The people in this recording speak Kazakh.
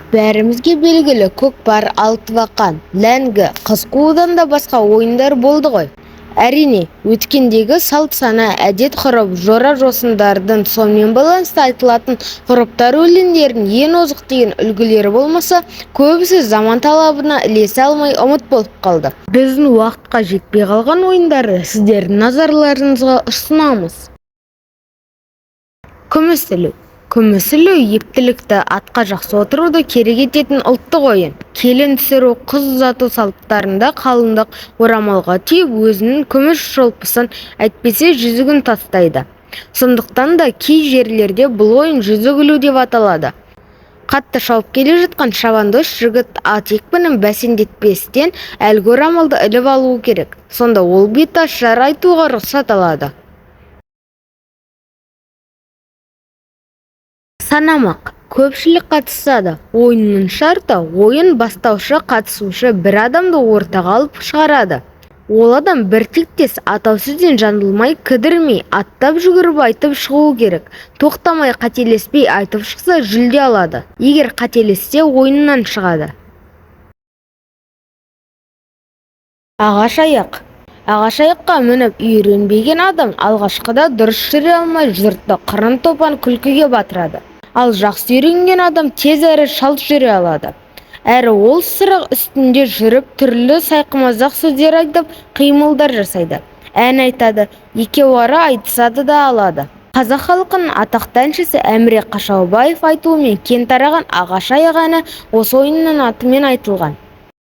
Бәрімізге белгілі көкпар, алтыбақан, ләңгі, қыз қуудан да басқа ойындар болды ғой. Әрине, өткендегі салт сана, әдет-ғұрып, жора-жосындардың сонымен байланысты айтылатын ғұрыптар өлеңдердің ең озық деген үлгілері болмаса, көбісі заман талабына ілесе алмай ұмыт болып қалды. Біздің уақытқа жетпей қалған ойындарды сіздердің назарларыңызға ұсынамыз. Күміс ілу. Күміс ілу ептілікті, атқа жақсы отыруды керек ететін ұлттық ойын. Келін түсіру, қыз ұзату салттарында қалыңдық орамалға түйіп, өзінің күміс шолпысын, әйтпесе жүзігін тастайды. Сондықтан да кей жерлерде бұл ойын жүзік ілу деп аталады. Қатты шауып келе жатқан шабандоз жігіт ат екпінін бәсеңдетпестен әлгі орамалды іліп алуы керек. Сонда ол беташар айтуға рұқсат алады. Санамақ. Көпшілік қатысады. Ойынның шарты, ойын бастаушы қатысушы бір адамды ортаға алып шығарады. Ол адам бір тектес атау сөзден жаңылмай, кідірмей, аттап жүгіріп айтып шығуы керек. Тоқтамай, қателеспей айтып шықса жүлде алады. Егер қателессе ойыннан шығады. Ағаш аяқ. Ағаш аяққа мініп үйренбеген адам алғашқыда дұрыс жүре алмай, жұртты қырын топан күлкіге батырады. Ал жақсы үйренген адам тез әрі шалт жүре алады. Әрі ол сырық үстінде жүріп, түрлі сайқымазақ сөздер айтып, қимылдар жасайды. Ән айтады, екеуара айтысады да алады. Қазақ халқының атақты әншісі Әміре Қашаубаев айтуымен кең тараған ағаш аяқ әні осы ойынның атымен айтылған.